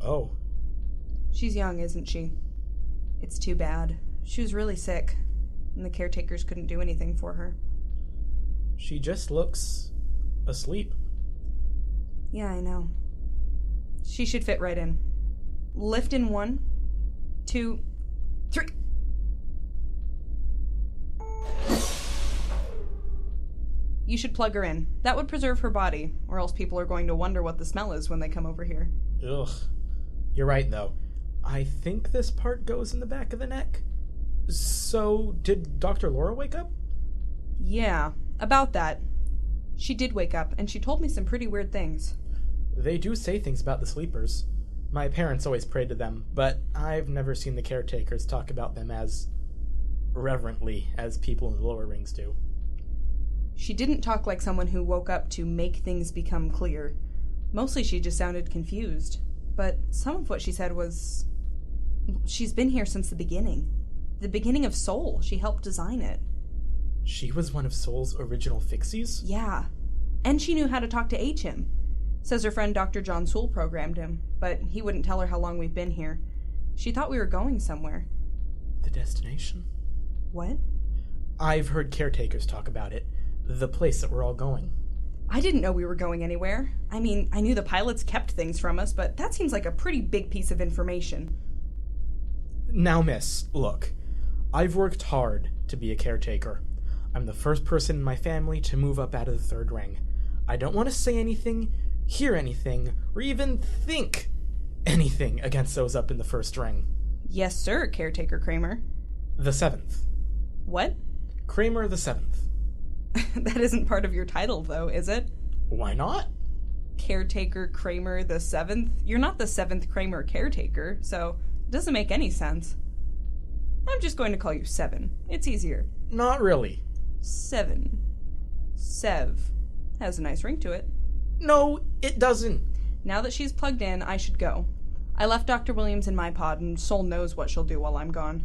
Oh. She's young, isn't she? It's too bad. She was really sick, and the caretakers couldn't do anything for her. She just looks asleep. Yeah, I know. She should fit right in. Lift in 1, 2, 3. You should plug her in. That would preserve her body, or else people are going to wonder what the smell is when they come over here. Ugh. You're right, though. I think this part goes in the back of the neck. So, did Dr. Laura wake up? Yeah, about that. She did wake up, and she told me some pretty weird things. They do say things about the sleepers. My parents always prayed to them, but I've never seen the caretakers talk about them as reverently as people in the lower rings do. She didn't talk like someone who woke up to make things become clear. Mostly she just sounded confused. But some of what she said was... She's been here since the beginning. The beginning of Soul. She helped design it. She was one of Soul's original fixies? Yeah. And she knew how to talk to ACHIM. Says her friend Dr. John Sewell programmed him, but he wouldn't tell her how long we've been here. She thought we were going somewhere. The destination? What? I've heard caretakers talk about it. The place that we're all going. I didn't know we were going anywhere. I mean, I knew the pilots kept things from us, but that seems like a pretty big piece of information. Now, miss, look. I've worked hard to be a caretaker. I'm the first person in my family to move up out of the third ring. I don't want to say anything, hear anything, or even think anything against those up in the first ring. Yes, sir, Caretaker Kramer. The 7th. What? Kramer the 7th. That isn't part of your title, though, is it? Why not? Caretaker Kramer the 7th? You're not the 7th Kramer caretaker, so it doesn't make any sense. I'm just going to call you 7. It's easier. Not really. 7. Sev. Has a nice ring to it. No, it doesn't. Now that she's plugged in, I should go. I left Dr. Williams in my pod, and Soul knows what she'll do while I'm gone.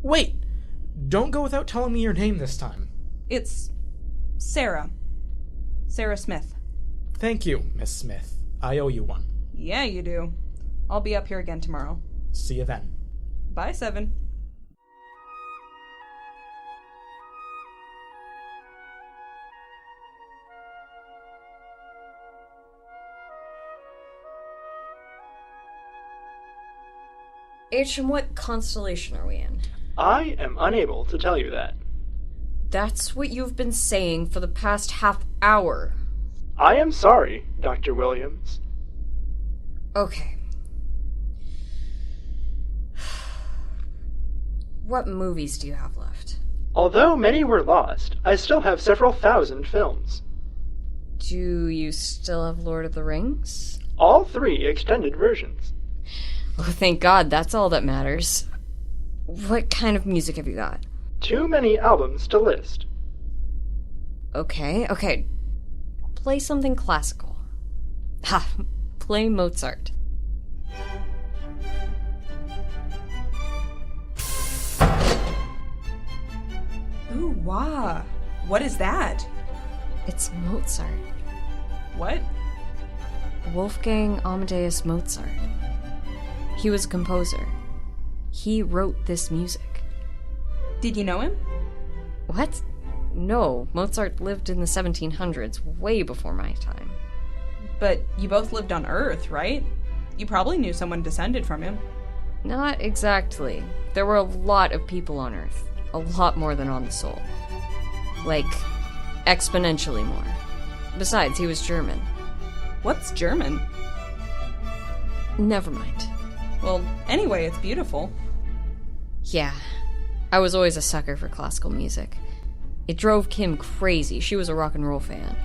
Wait! Don't go without telling me your name this time. It's... Sarah. Sarah Smith. Thank you, Miss Smith. I owe you one. Yeah, you do. I'll be up here again tomorrow. See you then. Bye, 7. ACHIM, what constellation are we in? I am unable to tell you that. That's what you've been saying for the past half hour. I am sorry, Dr. Williams. Okay. What movies do you have left? Although many were lost, I still have several thousand films. Do you still have Lord of the Rings? All 3 extended versions. Oh, thank God, that's all that matters. What kind of music have you got? Too many albums to list. Okay. Play something classical. Ha! Play Mozart. Ooh, wow. What is that? It's Mozart. What? Wolfgang Amadeus Mozart. He was a composer. He wrote this music. Did you know him? What? No, Mozart lived in the 1700s, way before my time. But you both lived on Earth, right? You probably knew someone descended from him. Not exactly. There were a lot of people on Earth. A lot more than on the Soul. Like, exponentially more. Besides, he was German. What's German? Never mind. Well, anyway, it's beautiful. Yeah, I was always a sucker for classical music. It drove Kim crazy. She was a rock and roll fan.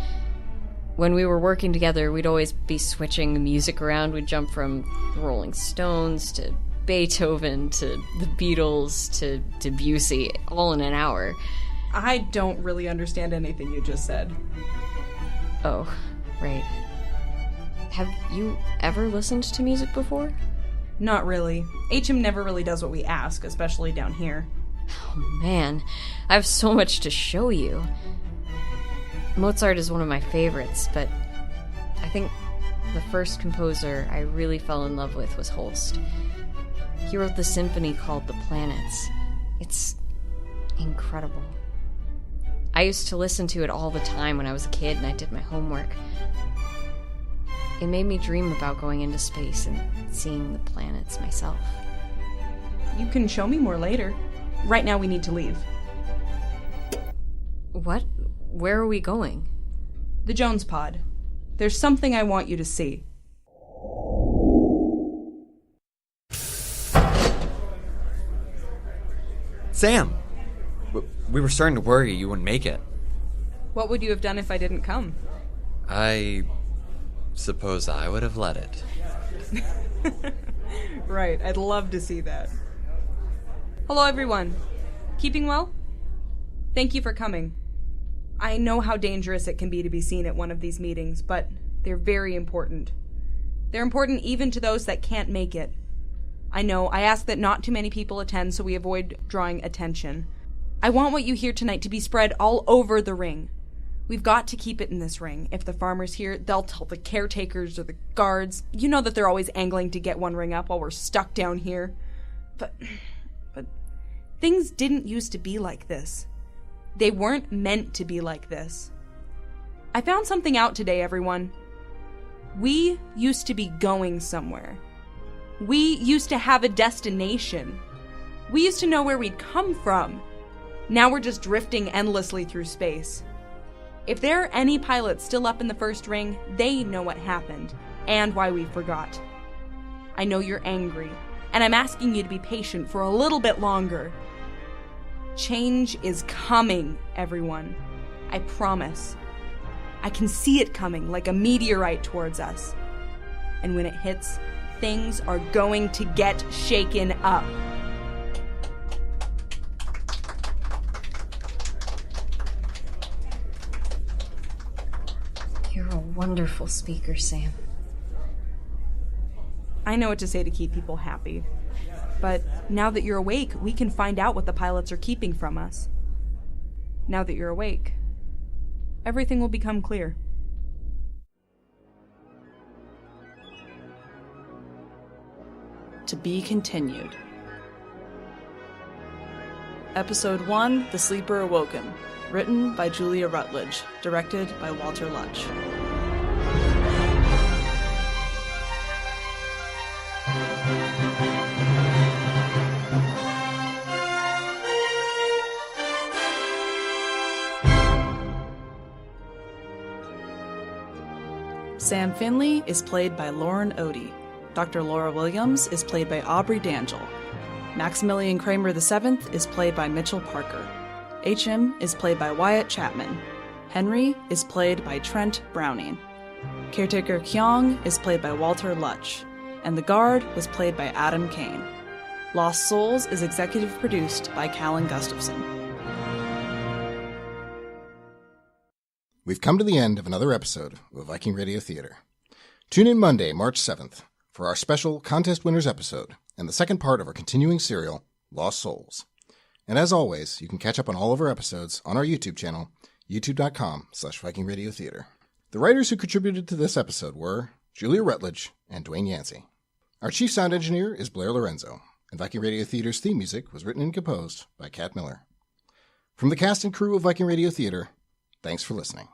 When we were working together, we'd always be switching the music around. We'd jump from the Rolling Stones to Beethoven to the Beatles to Debussy, all in an hour. I don't really understand anything you just said. Oh, right. Have you ever listened to music before? Not really. ACHIM never really does what we ask, especially down here. Oh man, I have so much to show you. Mozart is one of my favorites, but I think the first composer I really fell in love with was Holst. He wrote the symphony called The Planets. It's incredible. I used to listen to it all the time when I was a kid and I did my homework. It made me dream about going into space and seeing the planets myself. You can show me more later. Right now we need to leave. What? Where are we going? The Jones pod. There's something I want you to see. Sam! We were starting to worry you wouldn't make it. What would you have done if I didn't come? I suppose I would have let it. Right, I'd love to see that. Hello, everyone. Keeping well? Thank you for coming. I know how dangerous it can be to be seen at one of these meetings, but they're very important. They're important even to those that can't make it. I know, I ask that not too many people attend so we avoid drawing attention. I want what you hear tonight to be spread all over the ring. We've got to keep it in this ring. If the farmer's here, they'll tell the caretakers or the guards. You know that they're always angling to get one ring up while we're stuck down here. But things didn't used to be like this. They weren't meant to be like this. I found something out today, everyone. We used to be going somewhere. We used to have a destination. We used to know where we'd come from. Now we're just drifting endlessly through space. If there are any pilots still up in the first ring, they know what happened and why we forgot. I know you're angry, and I'm asking you to be patient for a little bit longer. Change is coming, everyone. I promise. I can see it coming like a meteorite towards us. And when it hits, things are going to get shaken up. You're a wonderful speaker, Sam. I know what to say to keep people happy. But now that you're awake, we can find out what the pilots are keeping from us. Now that you're awake, everything will become clear. To be continued. Episode 1, The Sleeper Awoken. Written by Julia Rutledge. Directed by Walter Lutsch. Sam Finley is played by Lauren Odie. Dr. Laura Williams is played by Aubrey Dangel. Maximillian Kramer VII is played by Mitchell Parker. ACHIM is played by Wyatt Chapman. Henry is played by Trent Browning. Caretaker Kyong is played by Walter Lutsch. And the Guard was played by Adam Kane. Lost Souls is executive produced by Kallan Gustafson. We've come to the end of another episode of Viking Radio Theater. Tune in Monday, March 7th, for our special Contest Winners episode and the second part of our continuing serial, Lost Souls. And as always, you can catch up on all of our episodes on our YouTube channel, youtube.com/Viking Radio Theater. The writers who contributed to this episode were Julia Rutledge and Dwayne Yancey. Our chief sound engineer is Blair Lorenzo, and Viking Radio Theater's theme music was written and composed by Kat Miller. From the cast and crew of Viking Radio Theater, thanks for listening.